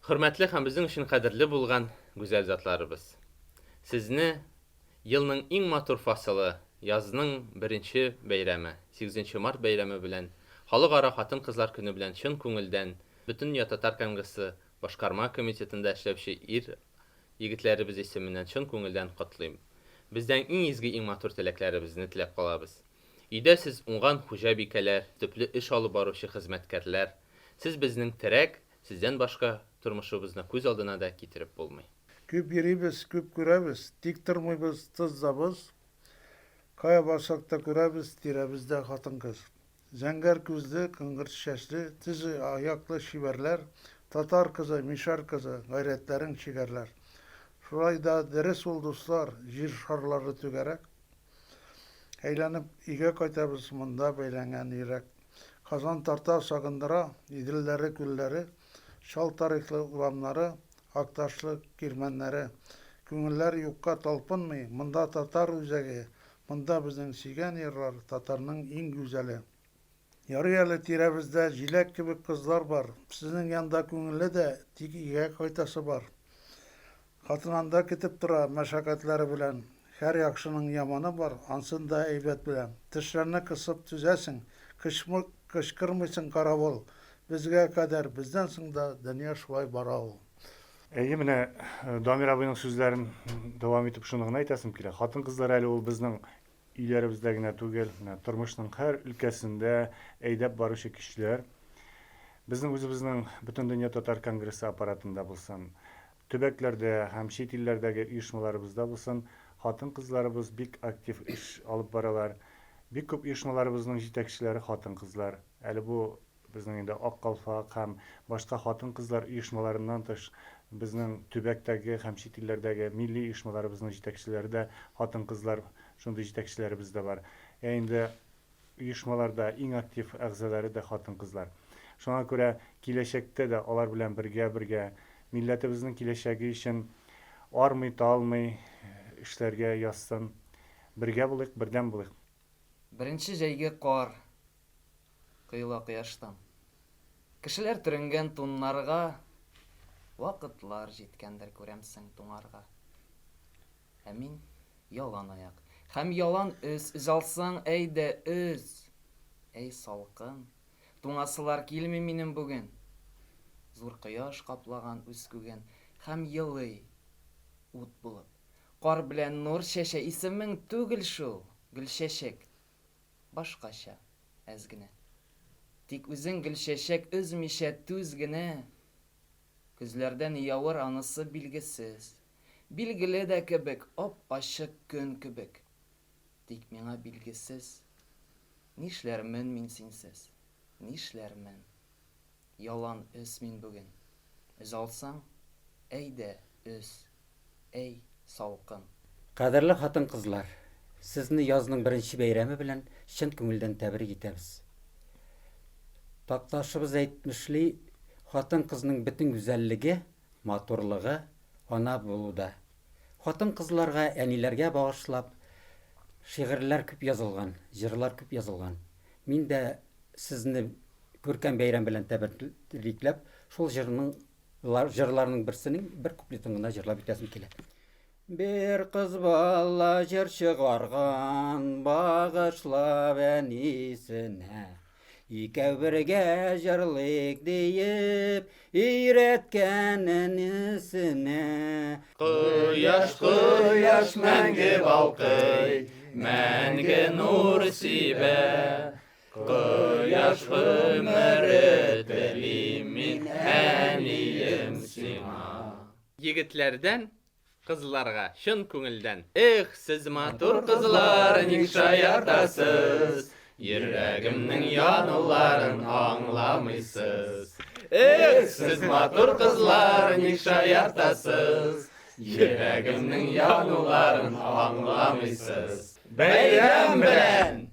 Hürmetli hem bizim için kadirli bulgan güzel zatlarımız. Sizini yılның iң матур fasılı, yazның birinci beyremi, 8 Mart beyremi bilen, Halыкара Хатын Kızlar Günü bilen çın көңелдән bütün Dünya Tatar Kongresi Başkarma Komitetinde эшләүче ир егетләребез исеменнән çın көңелдән котлыйм. Бездән иң изге, иң матур теләкләребезне теләп калабыз. Өйдә сез уңган хуҗабикәләр, төпле эш алып баручы хезмәткәрләр, сез безнең терәк, сездән башка тормышыбызны күз алдына да китереп булмый. Күп йөрибез, күп күрәбез, тик тормыйбыз, тызабыз. Кая барсак та күрәбез, тирәбездә хатын-кыз. Зәңгәр күзле, кыңгыр чәчле, тизе аяклы шибәрләр, татар кызы, мишар кызы, гайрәтләрен чигәрләр. Шулай да дөрес ул дуслар, җир шарлары түгәрәк. Әйләнеп өйгә кайтабыз, монда бәйләнгән йөрәк. Казан тарта сагындыра, иделләре, күлләре, шал тарихлы урамнары, Акташлы кирмәннәре. Күңелләр юкка талпынмый, монда татар үзәге, монда безнең сөйгән йырлар, татарның иң гүзәле. Ярый әле тирәбездә җиләк кебек кызлар бар, сезнең янда күңелле дә, тик өйгә кайтасы бар. Хатынанда китеп тора мәшәкатьләре белән, һәр яхшының яманы бар, ансын да әйбәт белән. Тешләрне кысып түзәсең, кычкырмыйсың каравыл. Безгә кадәр бездән соң да дөнья шулай бара ул. Менә Дамир абыйның сүзләрен дәвам итеп шуны гына әйтәсем килә. Хатын-кызлар әле ул безнең өйләребездә генә түгел, тормышның һәр өлкәсендә әйдәп баручы кешеләр. Безнең үзебезнең Бөтен дөнья татар конгрессы аппаратында булсын, төбәкләрдә һәм чит илләрдәге оешмаларыбызда булсын, хатын-кызларыбыз бик актив эш алып баралар. Бик күп оешмаларыбызның җитәкчеләре хатын-кызлар. Әле бу безнең инде Ак Калфак һәм башка хатын-кызлар оешмаларыннан тыш безнең төбәктәге һәм чит илләрдәге милли оешмаларыбызның җитәкчеләре дә хатын-кызлар, шундый җитәкчеләребез дә бар. Инде оешмаларда иң актив әгъзалары да хатын-кызлар. Шуңа күрә киләчәктә дә алар белән бергә милләтебезнең киләчәге өчен армый, талмый эшләргә язсын. Бергә булыйк, бердәм булыйк. Беренче җәйге кар коела кояштан. Кешеләр төренгән туннарга вакытлар җиткәндер күрәмсең туңарга. Ә мин ялан аяк. Һәм ялан үз алсаң әйдә үз. Әй салкын. Туңасылар килми минем бүген. Зур кояш каплаган үз күген һәм елый ут булып. Кар белән нур чәчә исемең түгел шул. Гөлчәчәк. Башкача әз генә. Тик үзең гөлчәчәк үзмичә түз генә. Күзләрдән явыр анысы билгесез. Билгеле дә кебек, ап-ачык көн кебек. Тик миңа билгесез. Нишләрмен мин синсез? Нишләрмен? Ялан үз мин бүген. Үз алсаң, әйдә үз. Әй салкын. Кадерле хатын-кызлар, сезне язның беренче бәйрәме белән чын күңелдән тәбрик итәбез. Такташыбыз әйтмешли, хатын-кызның бөтен гүзәллеге, матурлыгы ана булуда. Хатын-кызларга, әниләргә багышлап шигырьләр күп язылган, җырлар күп язылган. Мин дә сезне күркәм бәйрәм белән тәбрикләп, шул җырларның берсенең бер куплетын гына җырлап итәсем килә. Бер кыз бала җыр чыгарган, багышлап әнисенә. Икәү бергә җырлыйк диеп, өйрәткән әнисенә. Кояш, кояш мәңге балкый, мәңге нур сибә. Кояш гомере телим мин әнием сиңа. Егетләрдән кызларга чын күңелдән. Эх, сез матур кызлар, ник шаяртасыз? Йөрәгемнең януларын аңламыйсыз. Эх, сез матур кызлар, ник шаяртасыз? Йөрәгемнең януларын аңламыйсыз. Бәйрәм белән!